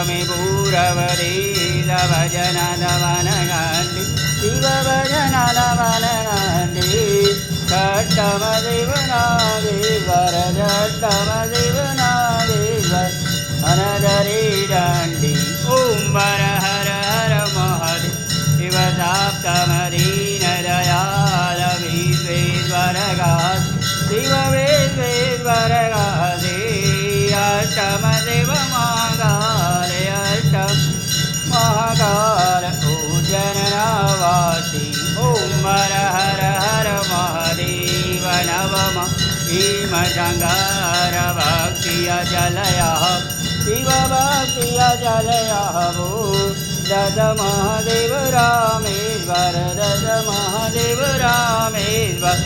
पञ्चमी पूरवदेद भजनदवनगण्डि शिव भजनदवनगण्डि षट्टमदेवनादेश्वर षट्टमदेवनादेश्वर अनदरे दण्डि ॐ वर हर हर महादेव शिव सप्तमदीनदयाल विश्वेश्वरगात् शिव विश्वेश्वरगादे अष्टमदेव महाकाल अष्टम महाकाल पूजनवासी ॐ हर हर हर महादेव नवम भीम शङ्कर भक्तिय जलयः शिव भक्तिय जलयः वो दद महादेव रामेश्वर दद महादेव रामेश्वर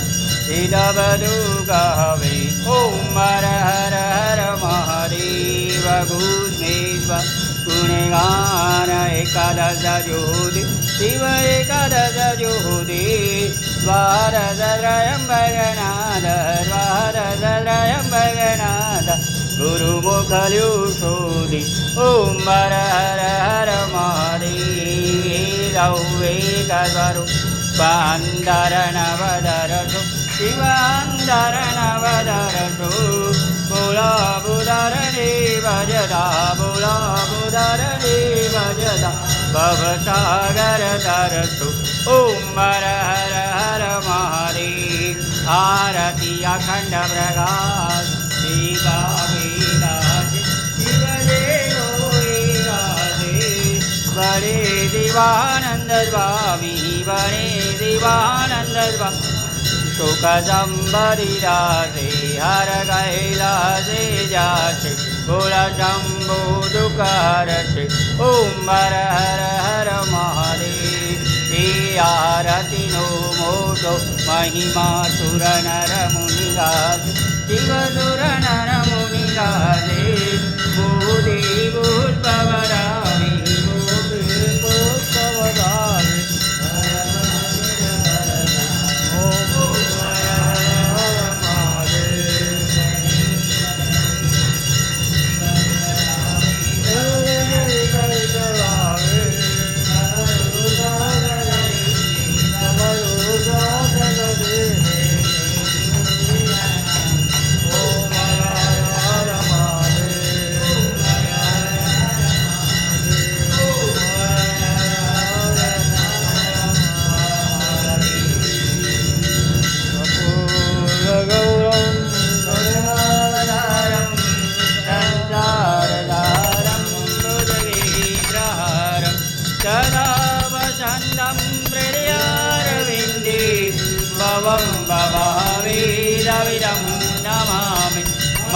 सिद्धवधूकवे ॐ हर हर हर महादेव गुणेश्वर गुणगान एकादश ज्योति शिव एकादश ज्योति द्वादशत्रयम्बकनाथ द्वादशत्रयम्बकनाथ गुरुमुखल्युषोदि ॐ हर हर हर महादेव वेदस्वरूप पान्दरनवदरसु शिवान्दरनवदरसु बोलाबुदरणे भजदा बोलाबुदरणे भजदा भवसागरतरसु ॐ हर हर हर महादेव आरती अखण्ड प्रकाश शिवा वेदासि शिवदेवो वेदासि बड़े देवानन्द स्वामी बड़े देवानन्द स्वामी शोकसम्भरिदासे हर कैलासे जासे भोला शम्भो दुःखहरसे ॐ हर हर हर महादेव हे आरति नो मोटो महिमा सुर नर मुनिगासे शिव सुर नर मुनिगासे भूदे भूत्पवरामि भूदे भूत्पवरामि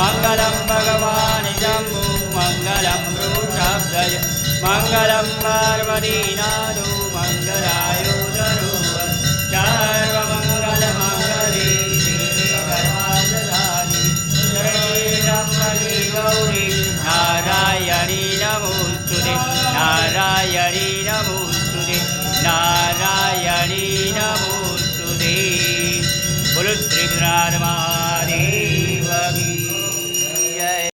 मंगलम भगवान शंभु मंगलम वृषभध्वज मंगलम पार्वतीनाथो मंगलाय